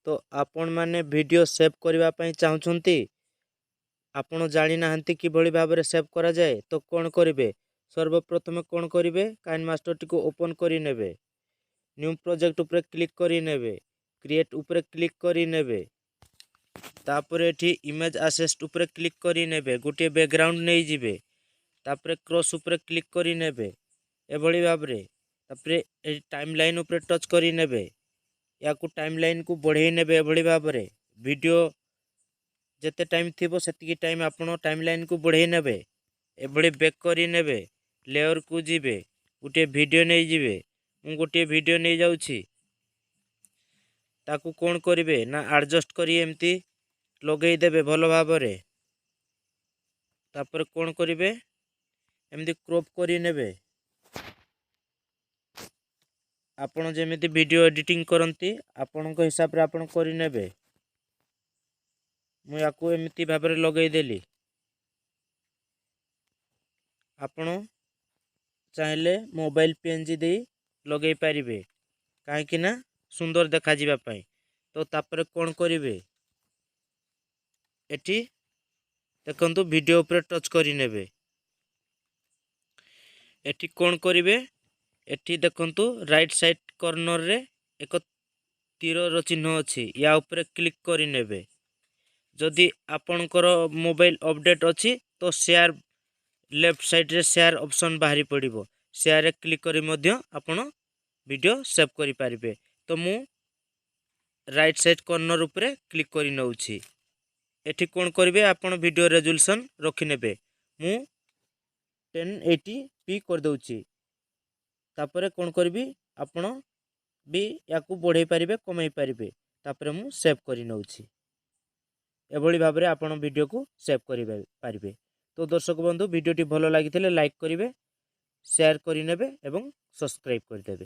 तो आपण माने वीडियो सेव करबा पई चाहुछंती आपण जानि नाहंती किभଳି भाबरे सेव करा जाए तो कोन करिवे सर्वप्रथम कोन करिवे काइनमास्टर टी को ओपन करि नेबे न्यू प्रोजेक्ट ऊपर क्लिक करि नेबे क्रिएट ऊपर क्लिक करि नेबे तापरे एठी इमेज असेस्ट ऊपर क्लिक करि नेबे गोटे बैकग्राउंड नै जिवे तापरे क्रॉस ऊपर क्लिक करि नेबे एभଳି भाबरे तापरे ए टाइमलाइन ऊपर टच करि नेबे या को टाइमलाइन को बढ़े नेबे एभଳି भाबरे वीडियो जेते टाइम थिबो सेतिकी टाइम आपण टाइमलाइन को बढ़े नेबे एभଳି बैक करि नेबे लेयर को जिवे गोटे वीडियो नै जिवे मु गोटे वीडियो नै जाउछि ताकू कोन करिवे ना एडजस्ट करी एमती लगेई देबे भलो भाबरे तापर कोन करिवे एमती क्रॉप करि नेबे आपण जेमिति वीडियो एडिटिंग करंती आपण को हिसाब रे आपण करि नेबे मु याकू एमती भाबरे लगेई देली आपण चाहिले मोबाइल पीएनजी दे लगेई पारिबे काहे कि ना सुंदर देखा जिबा पई तो तापर कोन करिवे एठी देखंतु वीडियो ऊपर टच करि नेबे एठी कोन करिवे एठी देखंतु राइट साइड कॉर्नर रे एक तीर चिन्ह अछि या ऊपर क्लिक करि नेबे जदि आपणकर मोबाइल अपडेट अछि तो शेयर लेफ्ट साइड रे शेयर ऑप्शन बाहरी पड़िबो शेयर रे क्लिक करी मध्य आपण वीडियो सेव करि पारिबे तो मु राइट साइड कॉर्नर ऊपर क्लिक करि नउछि एठी कोन करिवे आपण वीडियो रेजोल्यूशन रखि नेबे मु 1080p कर दउछि तापरे कोन करबी आपण भी याकू बढ़ाई पारिबे कमाई पारिबे तापरे मु सेव करि नउछि एभଳି भाबरे आपण वीडियो को सेव करि पारिबे। तो दर्शक बंधु वीडियोटी भलो लागिथिले लाइक करिवे शेयर करि नेबे एवं सब्सक्राइब करि देबे।